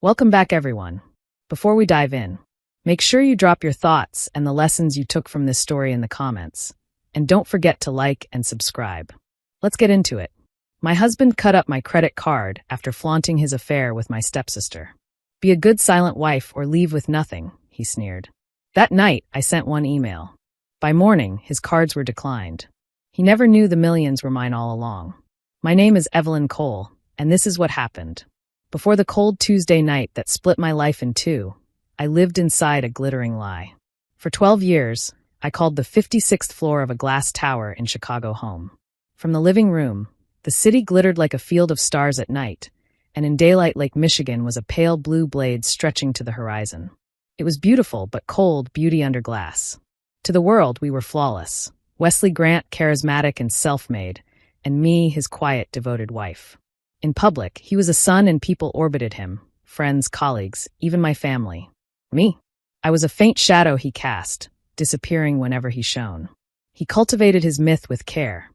Welcome back, everyone. Before we dive in, make sure you drop your thoughts and the lessons you took from this story in the comments. And don't forget to like and subscribe. Let's get into it. My husband cut up my credit card after flaunting his affair with my stepsister. Be a good silent wife or leave with nothing, he sneered. That night, I sent one email. By morning, his cards were declined. He never knew the millions were mine all along. My name is Evelyn Cole, and this is what happened. Before the cold Tuesday night that split my life in two, I lived inside a glittering lie. For 12 years, I called the 56th floor of a glass tower in Chicago home. From the living room, the city glittered like a field of stars at night, and in daylight Lake Michigan was a pale blue blade stretching to the horizon. It was beautiful but cold beauty under glass. To the world, we were flawless. Wesley Grant, charismatic and self-made, and me, his quiet, devoted wife. In public, he was a sun and people orbited him, friends, colleagues, even my family. Me? I was a faint shadow he cast, disappearing whenever he shone. He cultivated his myth with care.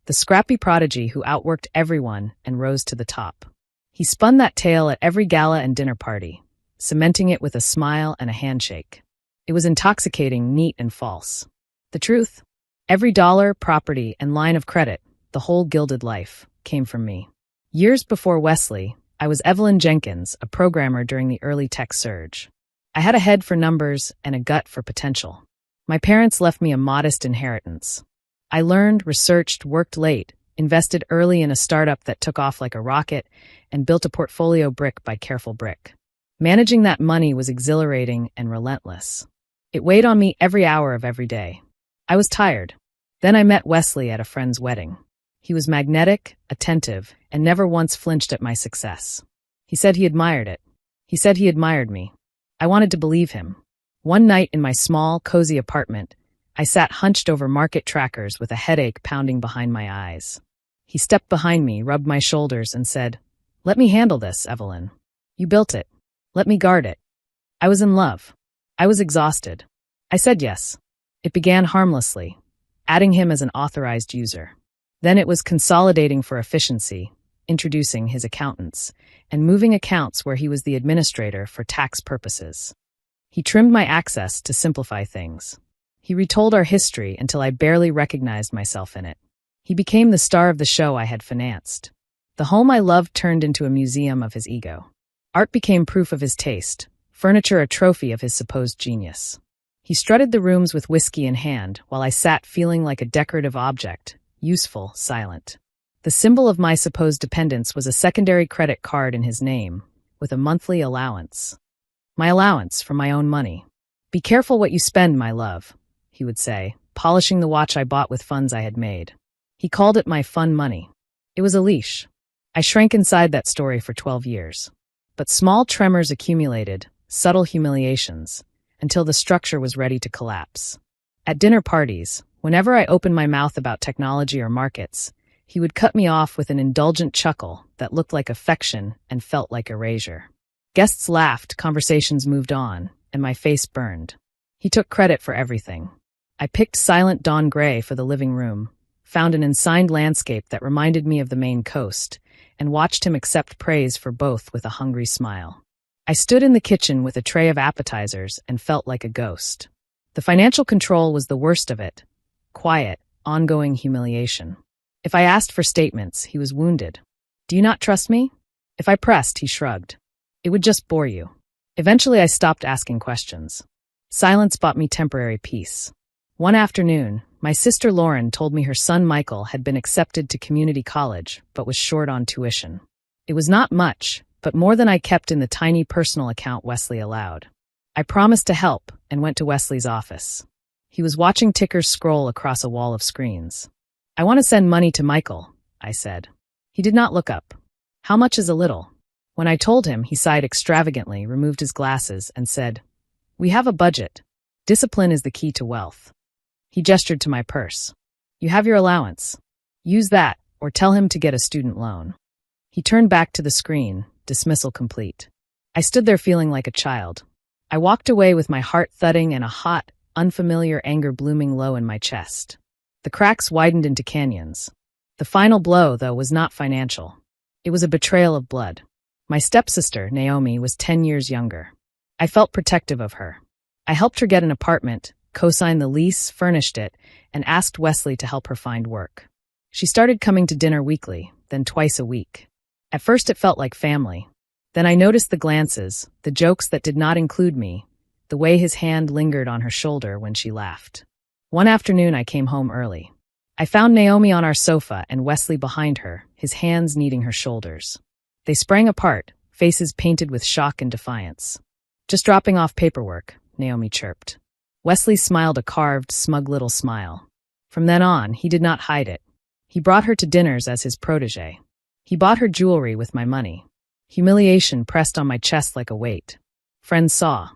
The scrappy prodigy who outworked everyone and rose to the top. He spun that tale at every gala and dinner party, cementing it with a smile and a handshake. It was intoxicating, neat, and false. The truth? Every dollar, property, and line of credit, the whole gilded life, came from me. Years before Wesley, I was Evelyn Jenkins, a programmer during the early tech surge. I had a head for numbers and a gut for potential. My parents left me a modest inheritance. I learned, researched, worked late, invested early in a startup that took off like a rocket, and built a portfolio brick by careful brick. Managing that money was exhilarating and relentless. It weighed on me every hour of every day. I was tired. Then I met Wesley at a friend's wedding. He was magnetic, attentive, and never once flinched at my success. He said he admired it. He said he admired me. I wanted to believe him. One night in my small, cozy apartment, I sat hunched over market trackers with a headache pounding behind my eyes. He stepped behind me, rubbed my shoulders, and said, "Let me handle this, Evelyn. You built it. Let me guard it." I was in love. I was exhausted. I said yes. It began harmlessly, adding him as an authorized user. Then it was consolidating for efficiency, introducing his accountants, and moving accounts where he was the administrator for tax purposes. He trimmed my access to simplify things. He retold our history until I barely recognized myself in it. He became the star of the show I had financed. The home I loved turned into a museum of his ego. Art became proof of his taste, furniture a trophy of his supposed genius. He strutted the rooms with whiskey in hand while I sat feeling like a decorative object, useful, silent. The symbol of my supposed dependence was a secondary credit card in his name, with a monthly allowance. My allowance from my own money. "Be careful what you spend, my love," he would say, polishing the watch I bought with funds I had made. He called it my fun money. It was a leash. I shrank inside that story for 12 years. But small tremors accumulated, subtle humiliations, until the structure was ready to collapse. At dinner parties, whenever I opened my mouth about technology or markets, he would cut me off with an indulgent chuckle that looked like affection and felt like erasure. Guests laughed, conversations moved on, and my face burned. He took credit for everything. I picked silent dawn gray for the living room, found an ensigned landscape that reminded me of the Maine coast, and watched him accept praise for both with a hungry smile. I stood in the kitchen with a tray of appetizers and felt like a ghost. The financial control was the worst of it. Quiet, ongoing humiliation. If I asked for statements, he was wounded. "Do you not trust me?" If I pressed, he shrugged. "It would just bore you." Eventually, I stopped asking questions. Silence bought me temporary peace. One afternoon, my sister Lauren told me her son Michael had been accepted to community college, but was short on tuition. It was not much, but more than I kept in the tiny personal account Wesley allowed. I promised to help and went to Wesley's office. He was watching tickers scroll across a wall of screens. "I want to send money to Michael," I said. He did not look up. "How much is a little?" When I told him, he sighed extravagantly, removed his glasses, and said, "We have a budget. Discipline is the key to wealth." He gestured to my purse. "You have your allowance. Use that, or tell him to get a student loan." He turned back to the screen, dismissal complete. I stood there feeling like a child. I walked away with my heart thudding and a hot, unfamiliar anger blooming low in my chest. The cracks widened into canyons. The final blow, though, was not financial. It was a betrayal of blood. My stepsister, Naomi, was 10 years younger. I felt protective of her. I helped her get an apartment, co-signed the lease, furnished it, and asked Wesley to help her find work. She started coming to dinner weekly, then twice a week. At first it felt like family. Then I noticed the glances, the jokes that did not include me, the way his hand lingered on her shoulder when she laughed. One afternoon I came home early. I found Naomi on our sofa and Wesley behind her, his hands kneading her shoulders. They sprang apart, faces painted with shock and defiance. "Just dropping off paperwork," Naomi chirped. Wesley smiled a carved, smug little smile. From then on, he did not hide it. He brought her to dinners as his protege. He bought her jewelry with my money. Humiliation pressed on my chest like a weight. Friends saw.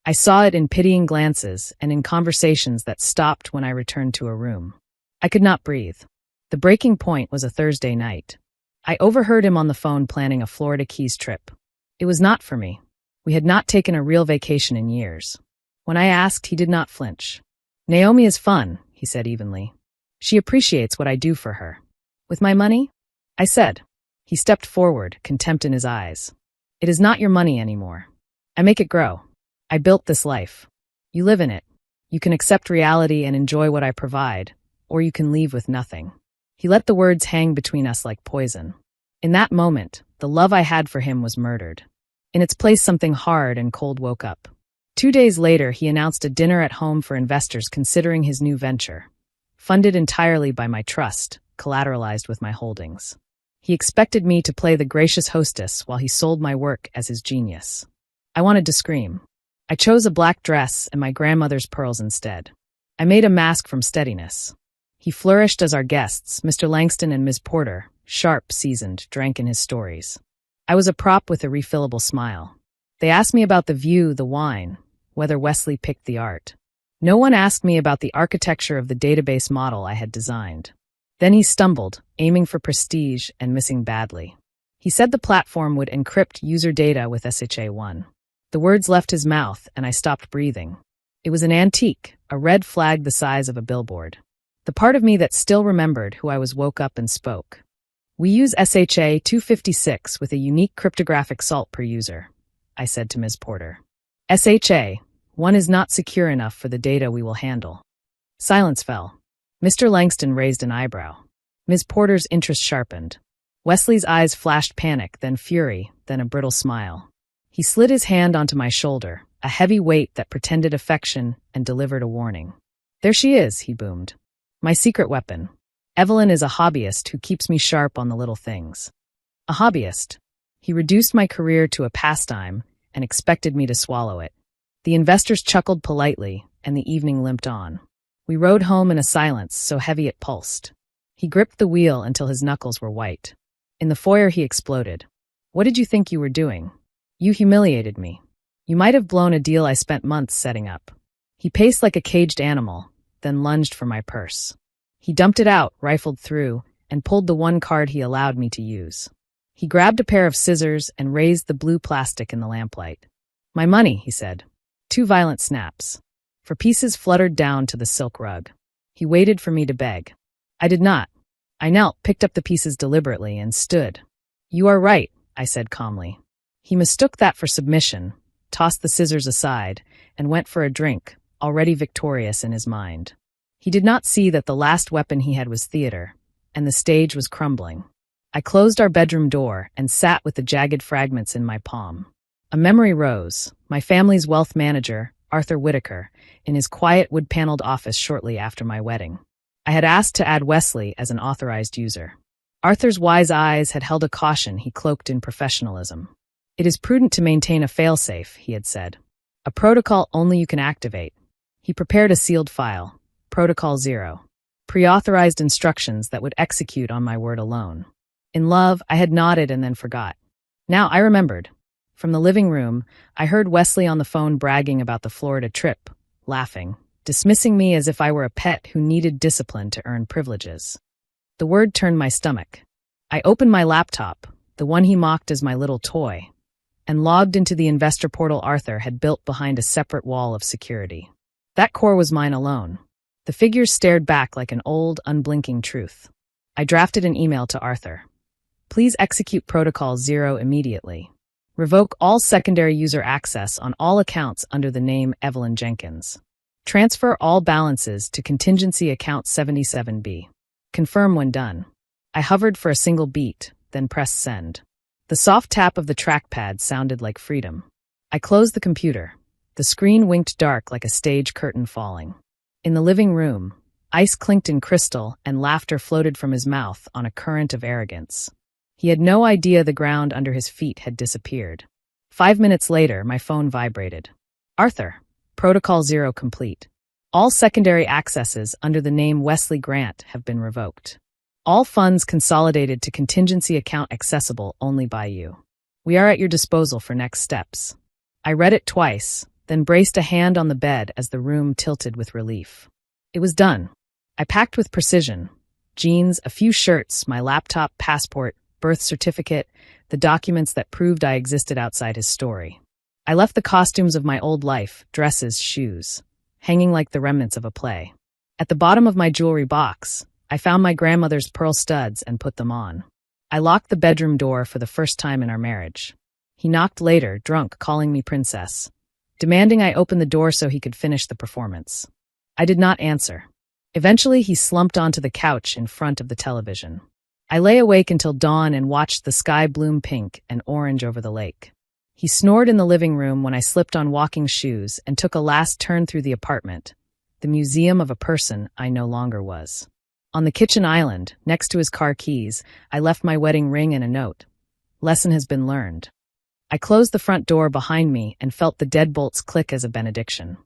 I saw it in pitying glances and in conversations that stopped when I returned to a room. I could not breathe. The breaking point was a Thursday night. I overheard him on the phone planning a Florida Keys trip. It was not for me. We had not taken a real vacation in years. When I asked, he did not flinch. "Naomi is fun," he said evenly. "She appreciates what I do for her." "With my money?" I said. He stepped forward, contempt in his eyes. "It is not your money anymore. I make it grow. I built this life. You live in it. You can accept reality and enjoy what I provide, or you can leave with nothing." He let the words hang between us like poison. In that moment, the love I had for him was murdered. In its place, something hard and cold woke up. 2 days later, he announced a dinner at home for investors considering his new venture, funded entirely by my trust, collateralized with my holdings. He expected me to play the gracious hostess while he sold my work as his genius. I wanted to scream. I chose a black dress and my grandmother's pearls instead. I made a mask from steadiness. He flourished as our guests, Mr. Langston and Ms. Porter, sharp, seasoned, drank in his stories. I was a prop with a refillable smile. They asked me about the view, the wine, whether Wesley picked the art. No one asked me about the architecture of the database model I had designed. Then he stumbled, aiming for prestige and missing badly. He said the platform would encrypt user data with SHA-1. The words left his mouth, and I stopped breathing. It was an antique, a red flag the size of a billboard. The part of me that still remembered who I was woke up and spoke. "We use SHA-256 with a unique cryptographic salt per user," I said to Ms. Porter. "SHA-1 is not secure enough for the data we will handle." Silence fell. Mr. Langston raised an eyebrow. Ms. Porter's interest sharpened. Wesley's eyes flashed panic, then fury, then a brittle smile. He slid his hand onto my shoulder, a heavy weight that pretended affection and delivered a warning. "There she is," he boomed. "My secret weapon. Evelyn is a hobbyist who keeps me sharp on the little things." A hobbyist. He reduced my career to a pastime and expected me to swallow it. The investors chuckled politely, and the evening limped on. We rode home in a silence so heavy it pulsed. He gripped the wheel until his knuckles were white. In the foyer he exploded. "What did you think you were doing? You humiliated me. You might have blown a deal I spent months setting up." He paced like a caged animal, then lunged for my purse. He dumped it out, rifled through, and pulled the one card he allowed me to use. He grabbed a pair of scissors and raised the blue plastic in the lamplight. "My money," he said. 2 violent snaps. For pieces fluttered down to the silk rug. He waited for me to beg. I did not. I knelt, picked up the pieces deliberately, and stood. "You are right," I said calmly. He mistook that for submission, tossed the scissors aside, and went for a drink, already victorious in his mind. He did not see that the last weapon he had was theater, and the stage was crumbling. I closed our bedroom door and sat with the jagged fragments in my palm. A memory rose, my family's wealth manager, Arthur Whitaker, in his quiet wood-paneled office shortly after my wedding. I had asked to add Wesley as an authorized user. Arthur's wise eyes had held a caution he cloaked in professionalism. "It is prudent to maintain a failsafe," he had said. "A protocol only you can activate." He prepared a sealed file, Protocol 0, pre-authorized instructions that would execute on my word alone. In love, I had nodded and then forgot. Now I remembered. From the living room, I heard Wesley on the phone bragging about the Florida trip, laughing, dismissing me as if I were a pet who needed discipline to earn privileges. The word turned my stomach. I opened my laptop, the one he mocked as my little toy, and logged into the investor portal Arthur had built behind a separate wall of security. That core was mine alone. The figures stared back like an old, unblinking truth. I drafted an email to Arthur. "Please execute Protocol 0 immediately. Revoke all secondary user access on all accounts under the name Evelyn Jenkins. Transfer all balances to contingency account 77B. Confirm when done. I hovered for a single beat, then pressed send. The soft tap of the trackpad sounded like freedom. I closed the computer. The screen winked dark like a stage curtain falling. In the living room, ice clinked in crystal and laughter floated from his mouth on a current of arrogance. He had no idea the ground under his feet had disappeared. 5 minutes later, my phone vibrated. Arthur, Protocol 0 complete. All secondary accesses under the name Wesley Grant have been revoked. All funds consolidated to contingency account accessible only by you. We are at your disposal for next steps. I read it twice, then braced a hand on the bed as the room tilted with relief. It was done. I packed with precision. Jeans, a few shirts, my laptop, passport, birth certificate, the documents that proved I existed outside his story. I left the costumes of my old life, dresses, shoes, hanging like the remnants of a play. At the bottom of my jewelry box, I found my grandmother's pearl studs and put them on. I locked the bedroom door for the first time in our marriage. He knocked later, drunk, calling me princess, demanding I open the door so he could finish the performance. I did not answer. Eventually, he slumped onto the couch in front of the television. I lay awake until dawn and watched the sky bloom pink and orange over the lake. He snored in the living room when I slipped on walking shoes and took a last turn through the apartment, the museum of a person I no longer was. On the kitchen island, next to his car keys, I left my wedding ring and a note. Lesson has been learned. I closed the front door behind me and felt the deadbolts click as a benediction.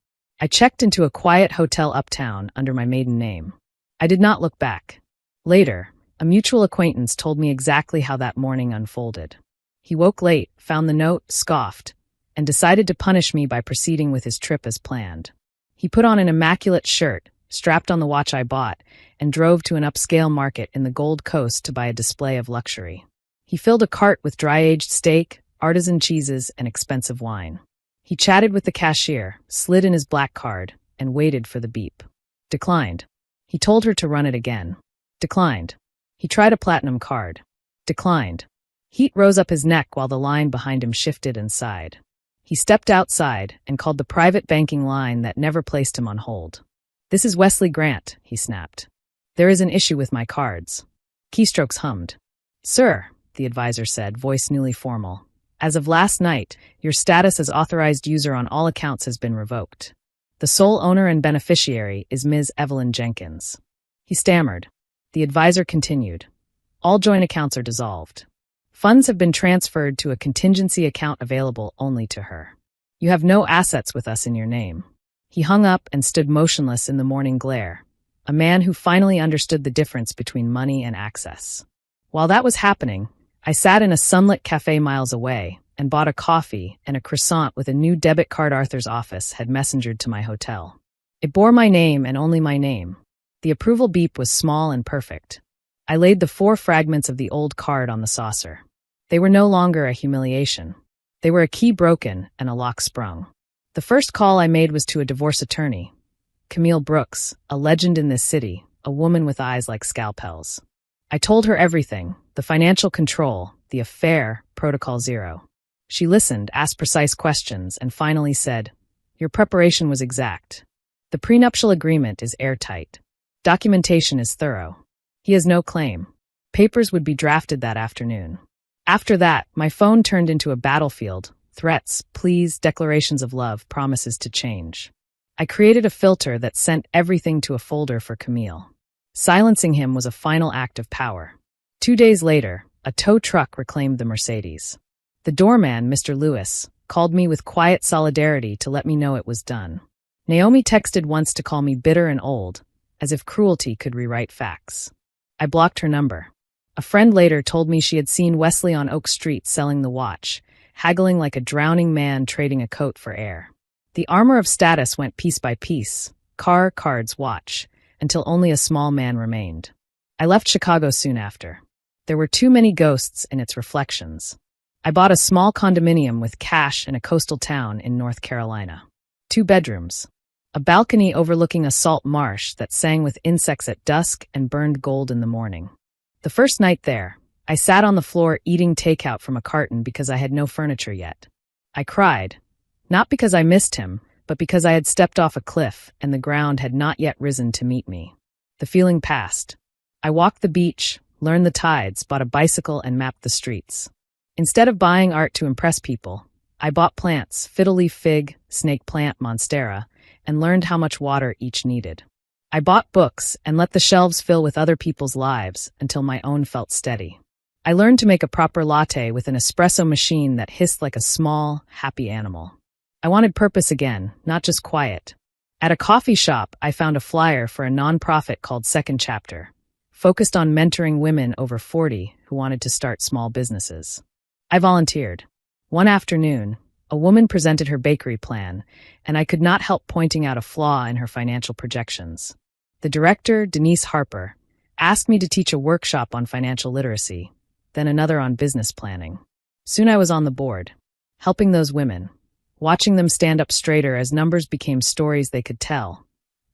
I checked into a quiet hotel uptown under my maiden name. I did not look back. Later, a mutual acquaintance told me exactly how that morning unfolded. He woke late, found the note, scoffed, and decided to punish me by proceeding with his trip as planned. He put on an immaculate shirt, strapped on the watch I bought, and drove to an upscale market in the Gold Coast to buy a display of luxury. He filled a cart with dry-aged steak, artisan cheeses, and expensive wine. He chatted with the cashier, slid in his black card, and waited for the beep. Declined. He told her to run it again. Declined. He tried a platinum card. Declined. Heat rose up his neck while the line behind him shifted and sighed. He stepped outside and called the private banking line that never placed him on hold. "This is Wesley Grant," he snapped. "There is an issue with my cards." Keystrokes hummed. "Sir," the advisor said, voice newly formal, "as of last night, your status as authorized user on all accounts has been revoked. The sole owner and beneficiary is Ms. Evelyn Jenkins." He stammered. The advisor continued. "All joint accounts are dissolved. Funds have been transferred to a contingency account available only to her. You have no assets with us in your name." He hung up and stood motionless in the morning glare, a man who finally understood the difference between money and access. While that was happening, I sat in a sunlit cafe miles away and bought a coffee and a croissant with a new debit card Arthur's office had messengered to my hotel. It bore my name and only my name. The approval beep was small and perfect. I laid the 4 fragments of the old card on the saucer. They were no longer a humiliation. They were a key broken and a lock sprung. The first call I made was to a divorce attorney, Camille Brooks, a legend in this city, a woman with eyes like scalpels. I told her everything, the financial control, the affair, Protocol 0. She listened, asked precise questions, and finally said, "Your preparation was exact. The prenuptial agreement is airtight. Documentation is thorough. He has no claim. Papers would be drafted that afternoon." After that, my phone turned into a battlefield. Threats, pleas, declarations of love, promises to change. I created a filter that sent everything to a folder for Camille. Silencing him was a final act of power. 2 days later, a tow truck reclaimed the Mercedes. The doorman, Mr. Lewis, called me with quiet solidarity to let me know it was done. Naomi texted once to call me bitter and old, as if cruelty could rewrite facts. I blocked her number. A friend later told me she had seen Wesley on Oak Street selling the watch, haggling like a drowning man trading a coat for air. The armor of status went piece by piece, car, cards, watch, until only a small man remained. I left Chicago soon after. There were too many ghosts in its reflections. I bought a small condominium with cash in a coastal town in North Carolina. 2 bedrooms. A balcony overlooking a salt marsh that sang with insects at dusk and burned gold in the morning. The first night there, I sat on the floor eating takeout from a carton because I had no furniture yet. I cried, not because I missed him, but because I had stepped off a cliff and the ground had not yet risen to meet me. The feeling passed. I walked the beach, learned the tides, bought a bicycle, and mapped the streets. Instead of buying art to impress people, I bought plants, fiddle-leaf fig, snake plant, monstera, and learned how much water each needed. I bought books and let the shelves fill with other people's lives until my own felt steady. I learned to make a proper latte with an espresso machine that hissed like a small, happy animal. I wanted purpose again, not just quiet. At a coffee shop, I found a flyer for a nonprofit called Second Chapter, focused on mentoring women over 40 who wanted to start small businesses. I volunteered. One afternoon, a woman presented her bakery plan, and I could not help pointing out a flaw in her financial projections. The director, Denise Harper, asked me to teach a workshop on financial literacy, then another on business planning. Soon I was on the board, helping those women. Watching them stand up straighter as numbers became stories they could tell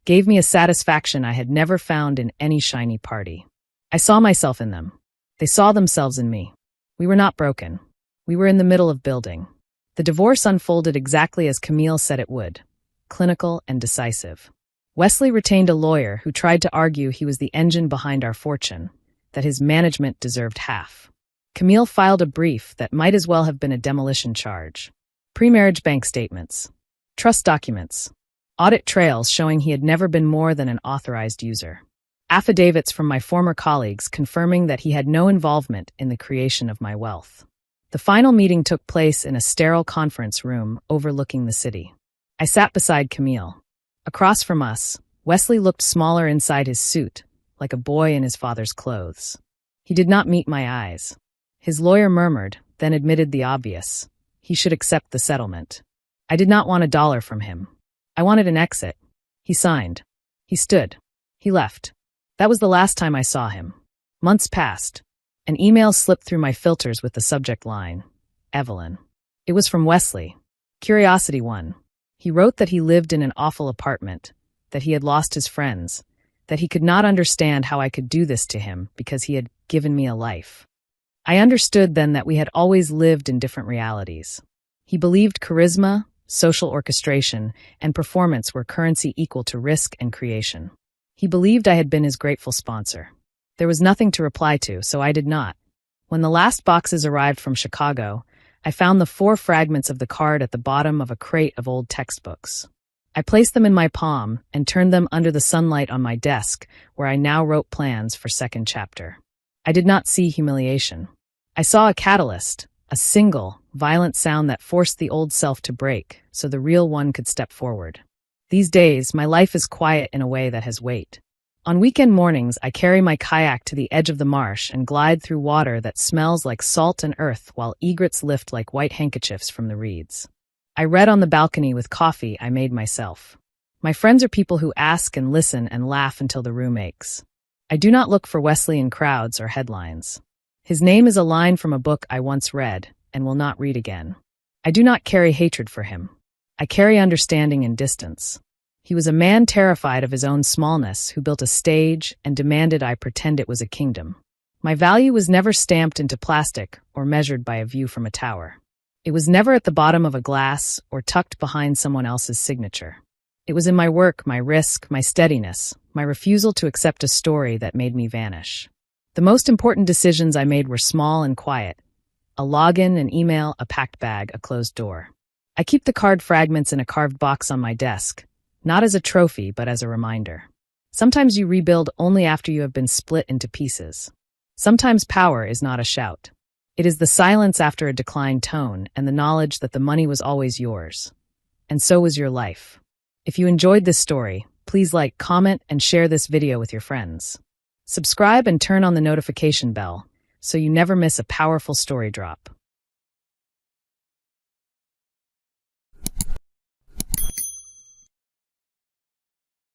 gave me a satisfaction I had never found in any shiny party. I saw myself in them. They saw themselves in me. We were not broken. We were in the middle of building. The divorce unfolded exactly as Camille said it would, clinical and decisive. Wesley retained a lawyer who tried to argue he was the engine behind our fortune, that his management deserved half. Camille filed a brief that might as well have been a demolition charge. Pre-marriage bank statements, trust documents, audit trails showing he had never been more than an authorized user, affidavits from my former colleagues confirming that he had no involvement in the creation of my wealth. The final meeting took place in a sterile conference room overlooking the city. I sat beside Camille. Across from us, Wesley looked smaller inside his suit, like a boy in his father's clothes. He did not meet my eyes. His lawyer murmured, then admitted the obvious. He should accept the settlement. I did not want $1 from him. I wanted an exit. He signed. He stood. He left. That was the last time I saw him. Months passed. An email slipped through my filters with the subject line, Evelyn. It was from Wesley. Curiosity 1. He wrote that he lived in an awful apartment, that he had lost his friends, that he could not understand how I could do this to him because he had given me a life. I understood then that we had always lived in different realities. He believed charisma, social orchestration, and performance were currency equal to risk and creation. He believed I had been his grateful sponsor. There was nothing to reply to, so I did not. When the last boxes arrived from Chicago, I found the 4 fragments of the card at the bottom of a crate of old textbooks. I placed them in my palm and turned them under the sunlight on my desk, where I now wrote plans for Second Chapter. I did not see humiliation. I saw a catalyst, a single, violent sound that forced the old self to break, so the real one could step forward. These days, my life is quiet in a way that has weight. On weekend mornings, I carry my kayak to the edge of the marsh and glide through water that smells like salt and earth while egrets lift like white handkerchiefs from the reeds. I read on the balcony with coffee I made myself. My friends are people who ask and listen and laugh until the room aches. I do not look for Wesley in crowds or headlines. His name is a line from a book I once read and will not read again. I do not carry hatred for him. I carry understanding and distance. He was a man terrified of his own smallness who built a stage and demanded I pretend it was a kingdom. My value was never stamped into plastic or measured by a view from a tower. It was never at the bottom of a glass or tucked behind someone else's signature. It was in my work, my risk, my steadiness, my refusal to accept a story that made me vanish. The most important decisions I made were small and quiet. A login, an email, a packed bag, a closed door. I keep the card fragments in a carved box on my desk, not as a trophy, but as a reminder. Sometimes you rebuild only after you have been split into pieces. Sometimes power is not a shout. It is the silence after a declined tone and the knowledge that the money was always yours. And so was your life. If you enjoyed this story, please like, comment, and share this video with your friends. Subscribe and turn on the notification bell so you never miss a powerful story drop.